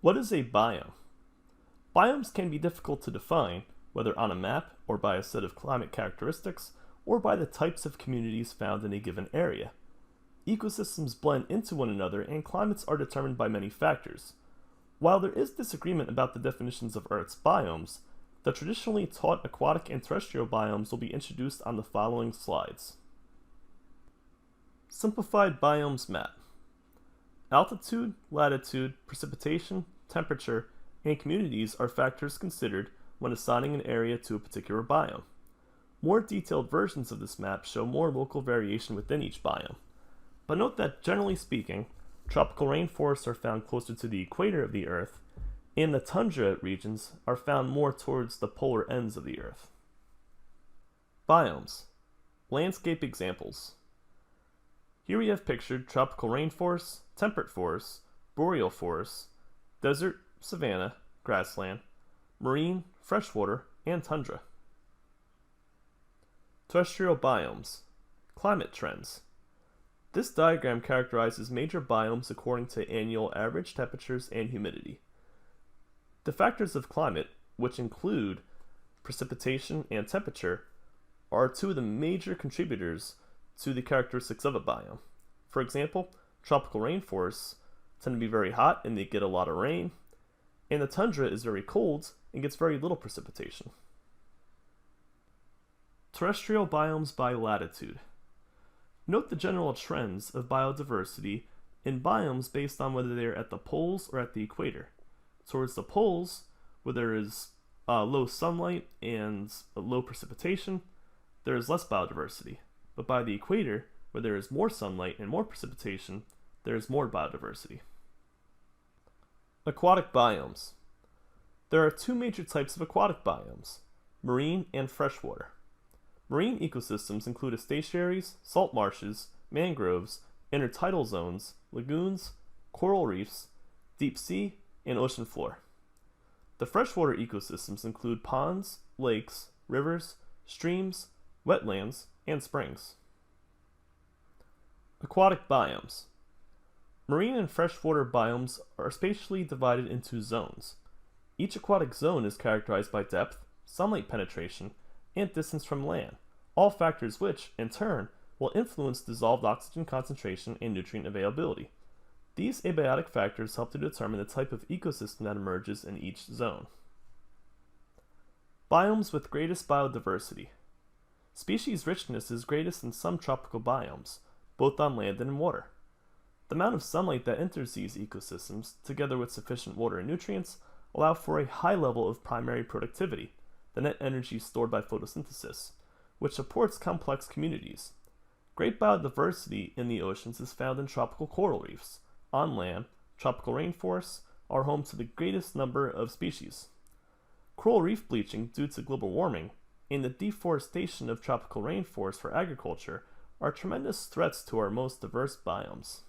What is a biome? Biomes can be difficult to define, whether on a map or by a set of climate characteristics, or by the types of communities found in a given area. Ecosystems blend into one another and climates are determined by many factors. While there is disagreement about the definitions of Earth's biomes, the traditionally taught aquatic and terrestrial biomes will be introduced on the following slides. Simplified Biomes Map. Altitude, latitude, precipitation, temperature, and communities are factors considered when assigning an area to a particular biome. More detailed versions of this map show more local variation within each biome. But note that, generally speaking, tropical rainforests are found closer to the equator of the Earth, and the tundra regions are found more towards the polar ends of the Earth. Biomes. Landscape examples. Here we have pictured tropical rainforests, temperate forests, boreal forests, desert, savanna, grassland, marine, freshwater, and tundra. Terrestrial biomes. Climate trends. This diagram characterizes major biomes according to annual average temperatures and humidity. The factors of climate, which include precipitation and temperature, are two of the major contributors to the characteristics of a biome. For example, tropical rainforests tend to be very hot and they get a lot of rain, and the tundra is very cold and gets very little precipitation. Terrestrial biomes by latitude. Note the general trends of biodiversity in biomes based on whether they are at the poles or at the equator. Towards the poles, where there is low sunlight and low precipitation, there is less biodiversity. But by the equator, where there is more sunlight and more precipitation, there is more biodiversity. Aquatic biomes. There are two major types of aquatic biomes, marine and freshwater. Marine ecosystems include estuaries, salt marshes, mangroves, intertidal zones, lagoons, coral reefs, deep sea, and ocean floor. The freshwater ecosystems include ponds, lakes, rivers, streams, wetlands, and springs. Aquatic biomes. Marine and freshwater biomes are spatially divided into zones. Each aquatic zone is characterized by depth, sunlight penetration, and distance from land, all factors which, in turn, will influence dissolved oxygen concentration and nutrient availability. These abiotic factors help to determine the type of ecosystem that emerges in each zone. Biomes with greatest biodiversity. Species richness is greatest in some tropical biomes, both on land and in water. The amount of sunlight that enters these ecosystems, together with sufficient water and nutrients, allow for a high level of primary productivity, the net energy stored by photosynthesis, which supports complex communities. Great biodiversity in the oceans is found in tropical coral reefs. On land, tropical rainforests are home to the greatest number of species. Coral reef bleaching due to global warming and the deforestation of tropical rainforests for agriculture are tremendous threats to our most diverse biomes.